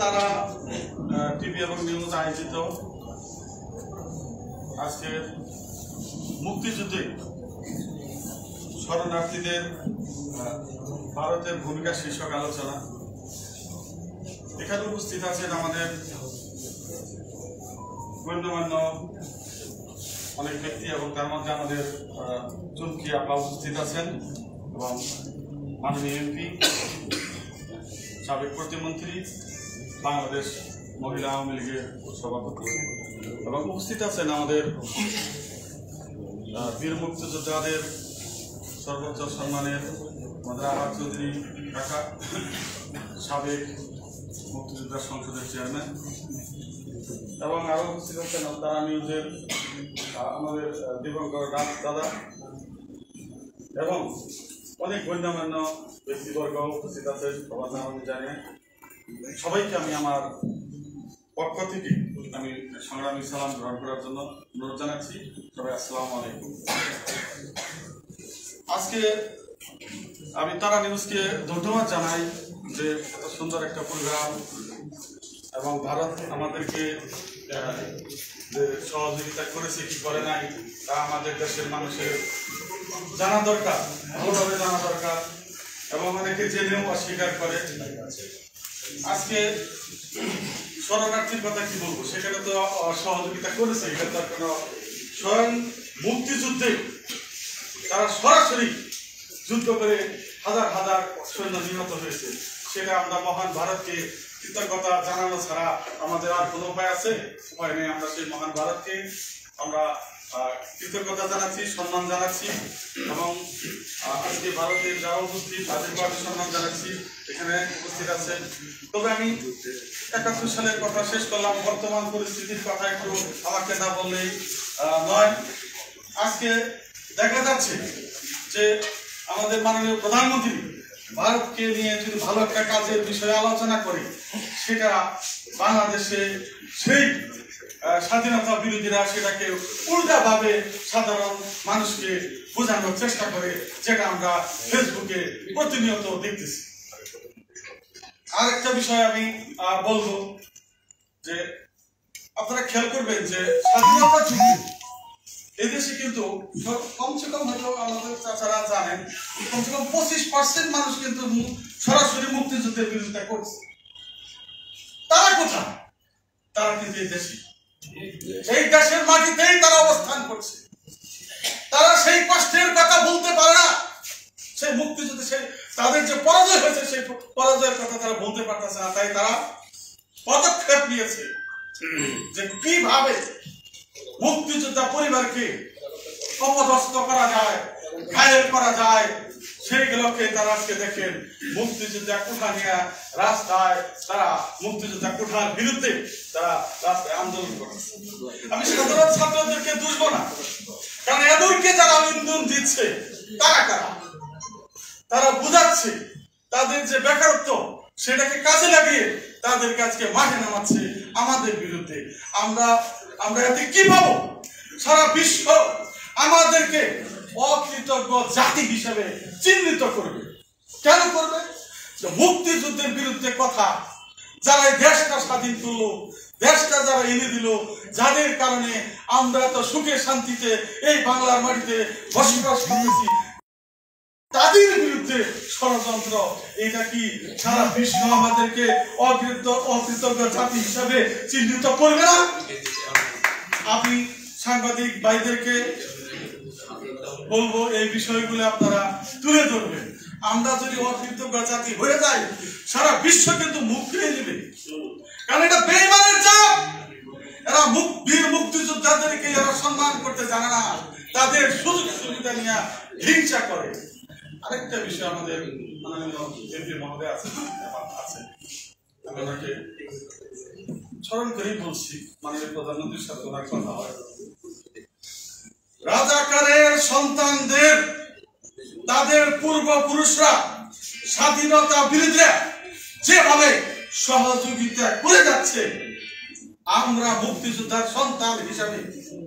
তারা টিভি এবং নিউজ আয়োজিত আজকের মুক্তিযুদ্ধে শরণার্থীদের ভারতের ভূমিকা শীর্ষক আলোচনা। এখানে উপস্থিত আছেন আমাদের গণ্যমান্য অনেক ব্যক্তি এবং তার মধ্যে আমাদের চুমকি আপা উপস্থিত আছেন এবং মাননীয় এমপি, সাবেক প্রতিমন্ত্রী, বাংলাদেশ মহিলা আওয়ামী লীগের সভাপতি এবং উপস্থিত আছেন আমাদের বীর মুক্তিযোদ্ধাদের সর্বোচ্চ সম্মানের আমাদের আবার চৌধুরী কাকা, সাবেক মুক্তিযোদ্ধা সংসদের চেয়ারম্যান এবং আরো উপস্থিত আছেন তারা নিউজের আমাদের দিবঙ্কর দাস দাদা এবং অনেক গণ্যমান্য ব্যক্তিবর্গ উপস্থিত আছে। সবার নাম আমি জানি, সবাইকে আমি আমার পক্ষ থেকে আমি সংগ্রামী সালাম গ্রহণ করার জন্য অনুরোধ জানাচ্ছি। সবাই আসসালামু আলাইকুম। আজকে আমি তারা নিউজকে ধন্যবাদ জানাই যে এত সুন্দর একটা প্রোগ্রাম এবং ভারত আমাদেরকে যে সহযোগিতা করেছে কি করে নাই তা আমাদের দেশের মানুষের জানা দরকার, ভালোভাবে জানা দরকার এবং অনেকে জেনেও অস্বীকার করে। আজকে শরণার্থীর কথা কি বলবো, সেখানে তো সহযোগিতা করেছে, এটা তো কোনো স্বয়ং মুক্তিযুদ্ধে তারা সরাসরি যুদ্ধ করে হাজার হাজার সৈন্য নিহত হয়েছে। সেটা আমরা মহান ভারতকে কৃতজ্ঞতা জানানো ছাড়া আমাদের আর কোনো উপায় আছে? উপায় নেই। আমরা সেই মহান ভারতকে আমরা কৃতজ্ঞতা জানাচ্ছি, সম্মান জানাচ্ছি এবং আজকে ভারতের যারা উপস্থিত তাদেরকে আমি সম্মান জানাচ্ছি, এখানে উপস্থিত আছেন। তবে আমি ৭১ সালের কথা শেষ করলাম, বর্তমান পরিস্থিতির কথা একটু আমাকে না বললেই নয়। আজকে দেখা যাচ্ছে যে আমাদের মাননীয় প্রধানমন্ত্রী ভারতকে নিয়ে যদি ভালো একটা কাজের বিষয়ে আলোচনা করে, সেটা বাংলাদেশে সেই স্বাধীনতা বিরোধীরা সেটাকে উল্টাভাবে সাধারণ মানুষকে বোঝানোর চেষ্টা করে, যেটা আমরা ফেসবুকে প্রতিনিয়ত দেখতেছি। আরেকটা বিষয় আমি বলবো যে আপনারা খেয়াল করবেন যে স্বাধীনতা যুদ্ধে এদেশে কিন্তু কমসে কম হয়তো আমাদের চাচারা জানেন, কমসে কম 25% মানুষ কিন্তু সরাসরি মুক্তিযুদ্ধের বিরোধিতা করছে। তারা কোথায়? তারা কিন্তু এই দেশে, এই দেশের মাটিতেই তারা অবস্থান করছে। তারা সেই কষ্টের কথা বলতে পারে না, সেই মুক্তিযুদ্ধে সেই তাদের যে পরাজয় হয়েছে সেই পরাজয়ের কথা তারা বলতে পারতেছে না। তাই তারা পদক্ষেপ নিয়েছে যে কিভাবে মুক্তিযোদ্ধা পরিবারকে অপদস্থ করা যায়, ঘায়েল করা যায়, সেইগুলোকে তারা আজকে দেখেন মুক্তিযোদ্ধা কোঠা নিয়ে রাস্তায়, তারা মুক্তিযোদ্ধা কোঠার বিরুদ্ধে তারা রাস্তায় আন্দোলন করছে। আমি সাধারণ ছাত্রদেরকে দুষবো না, কারণ এদেরকে যারা ইন্ধন দিচ্ছে তারা কারা? তারা বুঝাচ্ছে তাদের যে বেকারত্ব সেটাকে কাজে লাগিয়ে তাদেরকে আজকে মাঠে নামাচ্ছে আমাদের বিরুদ্ধে। আমরা এতে কি পাবো? সারা বিশ্ব আমাদেরকে অকৃতজ্ঞ জাতি হিসেবে চিহ্নিত করবে। কেন করবে? মুক্তিযুদ্ধের বিরুদ্ধে কথা, যারা এই দেশটা স্বাধীন করলো, দেশটা যারা এনে দিল, যাদের কারণে আমরা এত সুখে শান্তিতে এই বাংলার মাটিতে বসবাস করতেছি, তাদের বিরুদ্ধে ষড়যন্ত্র। এটা কি সারা বিশ্ব আমাদেরকে অকৃতজ্ঞ জাতি হিসাবে চিহ্নিত করবে না? আমি সাংবাদিক ভাইদেরকে বলবো এই বিষয়গুলো আপনারা তুলে ধরবেন। আমরা যদি অকৃতজ্ঞ জাতি হয়ে যাই, সারা বিশ্ব কিন্তু মুখ ফিরে নেবে, কারণ এটা বেঈমানের চাপ। এরা বীর মুক্তিযোদ্ধাদেরকে যারা সম্মান করতে জানে না, তাদের সুযোগ সুবিধা নিয়ে হিংসা করে। আরেকটা বিষয় আমাদের মাননীয় এমপি মহোদয় আছে, আমি ওনাকে স্মরণ করেই বলছি, মাননীয় প্রধানমন্ত্রীর সাথে ওনার কথা হয়। রাজাকারের সন্তানদের তাদের পূর্বপুরুষরা স্বাধীনতা বিরোধীরা যেভাবে সহযোগিতা করে যাচ্ছে, আমরা মুক্তিযোদ্ধার সন্তান হিসাবে